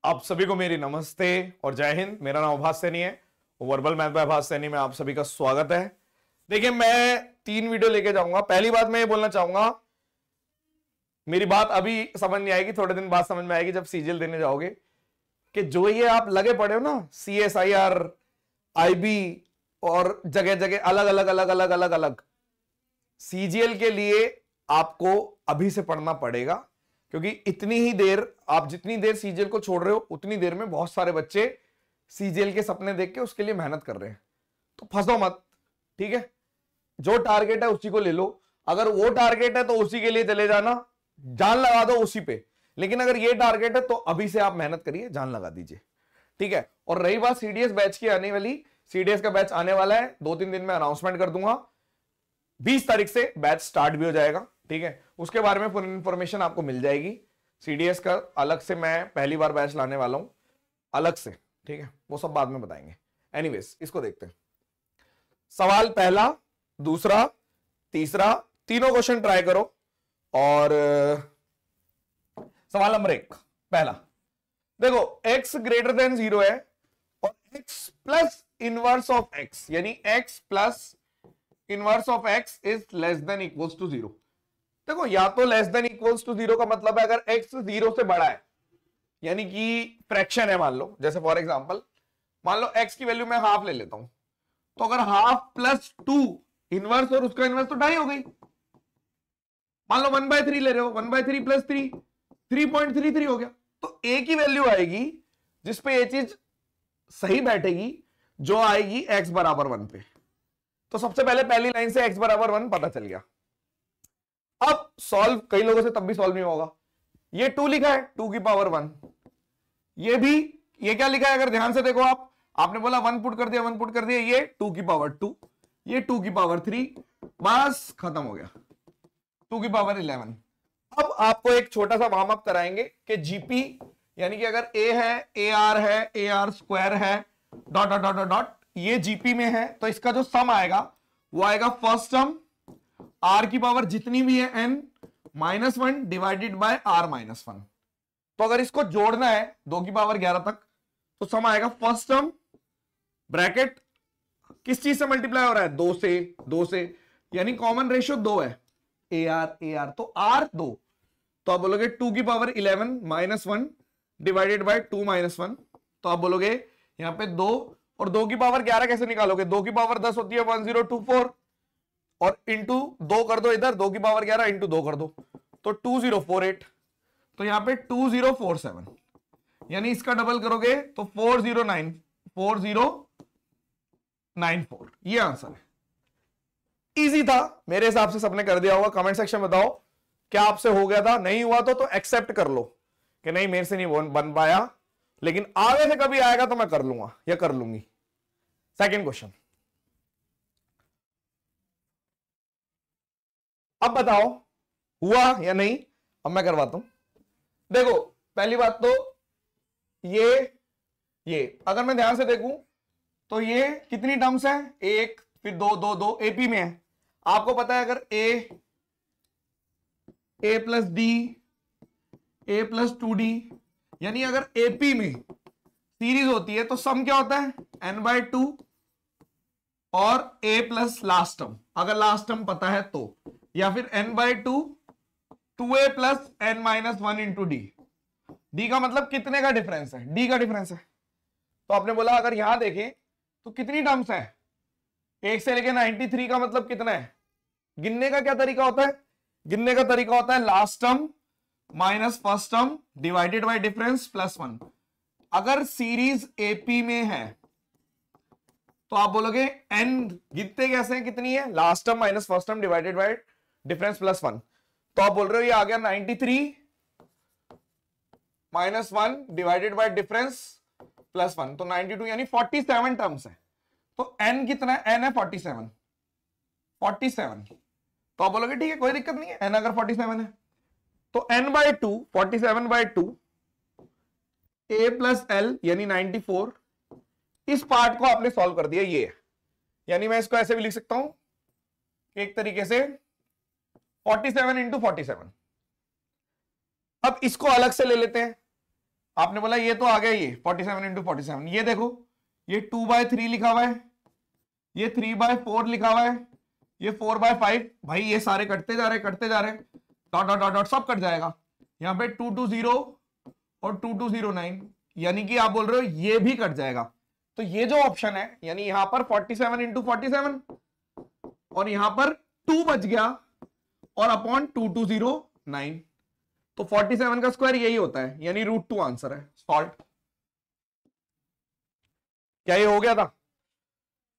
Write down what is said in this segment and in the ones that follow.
आप सभी को मेरी नमस्ते और जय हिंद। मेरा नाम आभास सैनी है, वर्बल मैथ बाय आभास सैनी में आप सभी का स्वागत है। देखिए, मैं 3 वीडियो लेके जाऊंगा। पहली बात मैं ये बोलना चाहूंगा, मेरी बात अभी समझ नहीं आएगी, थोड़े दिन बाद समझ में आएगी जब सीजीएल देने जाओगे, कि जो ये आप लगे पड़े हो ना CSIR, IB और जगह जगह अलग अलग अलग अलग अलग अलग सीजीएल के लिए आपको अभी से पढ़ना पड़ेगा, क्योंकि इतनी ही देर आप जितनी देर सीजीएल को छोड़ रहे हो उतनी देर में बहुत सारे बच्चे सीजीएल के सपने देख के उसके लिए मेहनत कर रहे हैं। तो फंसो मत, ठीक है? जो टारगेट है उसी को ले लो। अगर वो टारगेट है तो उसी के लिए चले जाना, जान लगा दो उसी पे। लेकिन अगर ये टारगेट है तो अभी से आप मेहनत करिए, जान लगा दीजिए, ठीक है? और रही बात सीडीएस बैच की आने वाली, सीडीएस का बैच आने वाला है, 2-3 दिन में अनाउंसमेंट कर दूंगा। 20 तारीख से बैच स्टार्ट भी हो जाएगा, ठीक है? उसके बारे में पूरी इंफॉर्मेशन आपको मिल जाएगी। सीडीएस का अलग से मैं पहली बार बैच लाने वाला हूं, अलग से, ठीक है? वो सब बाद में बताएंगे। एनीवेज, इसको देखते हैं। सवाल पहला, दूसरा, तीसरा, तीनों क्वेश्चन ट्राई करो। और सवाल नंबर 1, पहला देखो, x ग्रेटर देन 0 है और x plus inverse of x, यानी x plus inverse of x is less than equals to 0। देखो, या तो लेस देन इक्वल्स टू 0 का मतलब है अगर x 0 से बड़ा है, यानी कि फ्रैक्शन है, मान लो, जैसे फॉर एग्जांपल मान लो x की वैल्यू मैं हाफ ले लेता हूं, तो अगर हाफ प्लस 2 इनवर्स और उसका इनवर्स तो 2.5 हो गई। मान लो 1/3 ले रहे हो, 1/3 प्लस 3 3.33 हो गया। तो a की वैल्यू आएगी जिसपे ये चीज सही बैठेगी, जो आएगी x बराबर 1 पे। तो सबसे पहले पहली लाइन से x बराबर 1 पता चल गया। अब सॉल्व कई लोगों से तब भी सॉल्व नहीं होगा। ये 2 लिखा है, 2 की पावर 1। ये भी, ये क्या लिखा है अगर ध्यान से देखो, आपने बोला 1 पुट कर दिया, 1 पुट कर दिया, ये 2 की पावर 2, ये 2 की पावर 3, बस खत्म हो गया, 2 की पावर 11। अब आपको एक छोटा सा वार्म अप कराएंगे कि जीपी, यानी कि अगर a है, AR है, AR स्क्वायर है, डॉट डॉट डॉट डॉट, ये जीपी में है, तो इसका जो सम आएगा वो आएगा फर्स्ट टर्म r की पावर जितनी भी है n -1 डिवाइडेड बाय r -1। तो अगर इसको जोड़ना है 2 की पावर 11 तक, तो सम आएगा फर्स्ट टर्म ब्रैकेट किस चीज से मल्टीप्लाई हो रहा है, 2 से, यानी कॉमन रेशियो 2 है, AR तो r 2, तो आप बोलोगे 2 की पावर 11 -1 डिवाइडेड बाय 2 -1, तो आप बोलोगे यहां पे 2, और 2 की पावर 11 कैसे निकालोगे? 2 की पावर 10 होती है 1024, और इंटू 2 कर दो इधर, 2 की पावर 11 इंटू 2 कर दो, तो 2048। तो यहां पे 2047, यानी इसका डबल करोगे तो 4094, ये आंसर है। इजी था मेरे हिसाब से, सबने कर दिया होगा। कमेंट सेक्शन में बताओ क्या आपसे हो गया था, नहीं हुआ तो एक्सेप्ट कर लो कि नहीं मेरे से नहीं बन पाया, लेकिन आगे से कभी आएगा तो मैं कर लूंगा या कर लूंगी। सेकंड क्वेश्चन, अब बताओ हुआ या नहीं। अब मैं करवाता हूं। देखो, पहली बात तो ये अगर मैं ध्यान से देखूं तो ये कितनी टर्म्स है, 1 फिर 2 2 2 एपी में है। आपको पता है अगर a plus D, a plus 2d, यानी अगर एपी में सीरीज होती है तो सम क्या होता है, n/2 और a प्लस लास्ट टर्म, अगर लास्ट टर्म पता है तो, या फिर n/2 2a plus n-1 into D. D का मतलब कितने का डिफरेंस है, डी का डिफरेंस है। तो आपने बोला अगर यहां देखें तो कितनी टर्म्स है, 1 से लेके 93 का मतलब कितना है। गिनने का क्या तरीका होता है, गिनने का तरीका होता है last term minus first term divided by difference plus 1। अगर सीरीज एपी में है तो आप बोलोगे n गिनते कैसे हैं, कितनी है, last term minus first term divided by difference plus 1। तो आप बोल रहे हो ये आ गया 93 -1 डिवाइडेड बाय डिफरेंस प्लस 1, तो 92, यानी 47 टर्म्स है। तो n कितना है, n है 47। तो आप बोलोगे ठीक है कोई दिक्कत नहीं है, n अगर 47 है तो n/2 47/2 a प्लस l यानी 94, इस पार्ट को आपने सॉल्व कर दिया। ये यानी मैं इसको ऐसे भी लिख सकता हूं एक तरीके से 47 × 47। अब इसको अलग से ले लेते हैं, आपने बोला ये तो आ गया, ये 47 इंटू 47, ये देखो ये 2/3 लिखा हुआ है, ये 3/4 लिखा हुआ है, ये 4/5, भाई ये सारे कटते जा रहे डॉट डॉट डॉट डॉट सब कट जाएगा। यहाँ पे 220 और 2209, यानी कि आप बोल रहे हो ये भी कट जाएगा। तो ये जो ऑप्शन है, यानी यहां पर 47 इंटू 47 और यहां पर 2 बच गया और अपॉन 2209, तो 47 का स्क्वायर यही होता है, यानी √2 आंसर है। सॉल्व। क्या ये हो गया था?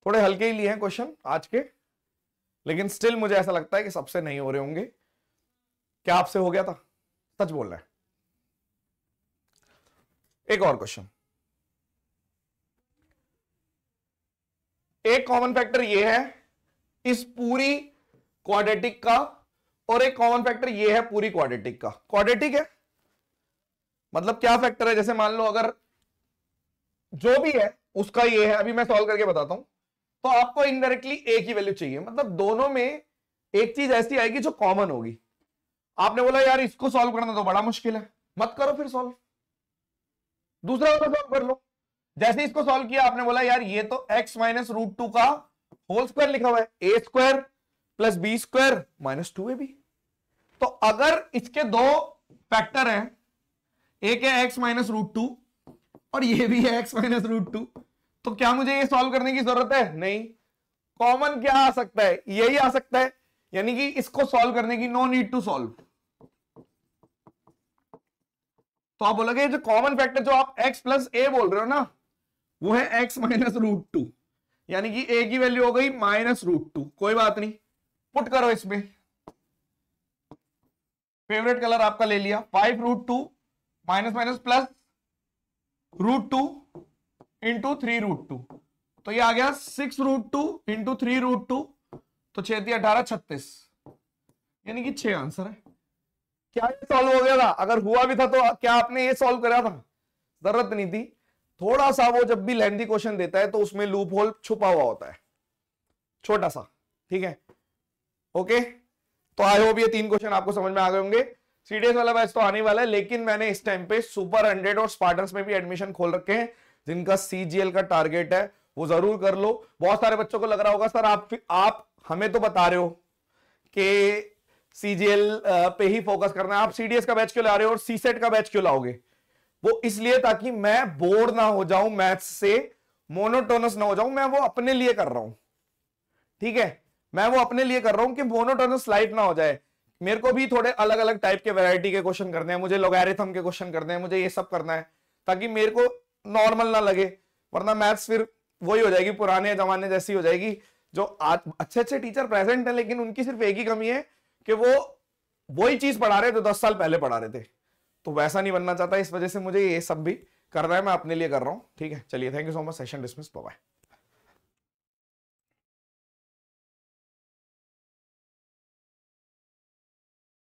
थोड़े हल्के ही लिए हैं क्वेश्चन आज के, लेकिन स्टिल मुझे ऐसा लगता है कि सबसे नहीं हो रहे होंगे। क्या आपसे हो गया था? सच बोल रहा है। एक और क्वेश्चन, एक कॉमन फैक्टर ये है इस पूरी क्वाड्रेटिक का, और एक कॉमन फैक्टर ये है पूरी क्वाड्रेटिक का। क्वाड्रेटिक है मतलब क्या फैक्टर है, जैसे मान लो अगर जो भी है उसका ये है, अभी मैं सॉल्व करके बताता हूं, तो आपको इनडायरेक्टली एक ही वैल्यू चाहिए, मतलब दोनों में एक चीज ऐसी आएगी जो कॉमन होगी। आपने बोला यार इसको सॉल्व करना तो बड़ा मुश्किल है, मत करो फिर सॉल्व, दूसरा वाला सॉल्व कर लो। जैसे इसको सॉल्व किया, आपने बोला यार ये तो x माइनस √2 का होल स्क्वायर लिखा हुआ है, a square plus b square minus 2ab। तो अगर इसके दो फैक्टर हैं, एक है x माइनस √2 और ये भी है x माइनस √2, तो क्या मुझे ये सॉल्व करने की जरूरत है? नहीं। कॉमन क्या आ सकता है? यही आ सकता है, यानी कि इसको सॉल्व करने की नो नीड टू सॉल्व। तो आप बोलोगे जो कॉमन फैक्टर जो आप x प्लस a बोल रहे हो ना, वो है x माइनस √2, यानी कि a की वैल्यू हो गई माइनस √2। कोई बात नहीं, पुट करो इसमें, फेवरेट कलर आपका ले लिया, 5√2 माइनस माइनस प्लस √2 इंटू 3√2, तो ये आ गया 6√2 इंटू 3√2, तो 6 × 18 36, यानी कि 6 आंसर है। क्या ये सॉल्व हो गया था? अगर हुआ भी था तो क्या आपने ये सॉल्व करा था? जरूरत नहीं थी। थोड़ा सा वो जब भी लेंथी क्वेश्चन देता है तो उसमें लूप होल छुपा हुआ होता है, छोटा सा, ठीक है? ओके, तो आई होप ये 3 क्वेश्चन आपको समझ में आ गए होंगे। सीडीएस वाला बैच तो आने वाला है, लेकिन मैंने इस टाइम पे सुपर 100 और स्पार्टन्स में भी एडमिशन खोल रखे हैं। जिनका सीजीएल का टारगेट है वो जरूर कर लो। बहुत सारे बच्चों को लग रहा होगा सर आप हमें तो बता रहे हो कि सीजीएल पे ही फोकस करना है, आप सीडीएस का बैच क्यों ला रहे हो और सीसेट का बैच क्यों लाओगे? वो इसलिए ताकि मैं बोर ना हो जाऊं मैथ्स से, मोनोटोनस ना हो जाऊं। मैं वो अपने लिए कर रहा हूं, ठीक है? मैं वो अपने लिए कर रहा हूं कि मोनोटोनस लाइफ ना हो जाए। मेरे को भी थोड़े अलग अलग टाइप के वैरायटी के क्वेश्चन करने हैं, मुझे लोगैरिथम के क्वेश्चन करने हैं, मुझे ये सब करना है ताकि मेरे को नॉर्मल ना लगे, वरना मैथ्स फिर वही हो जाएगी, पुराने जमाने जैसी हो जाएगी। जो आज अच्छे अच्छे टीचर प्रेजेंट है, लेकिन उनकी सिर्फ एक ही कमी है कि वो वही चीज पढ़ा रहे जो 10 साल पहले पढ़ा रहे थे। तो वैसा नहीं बनना चाहता, इस वजह से मुझे ये सब भी करना है, मैं अपने लिए कर रहा हूं, ठीक है? चलिए, thank you so much, session dismiss, bye bye.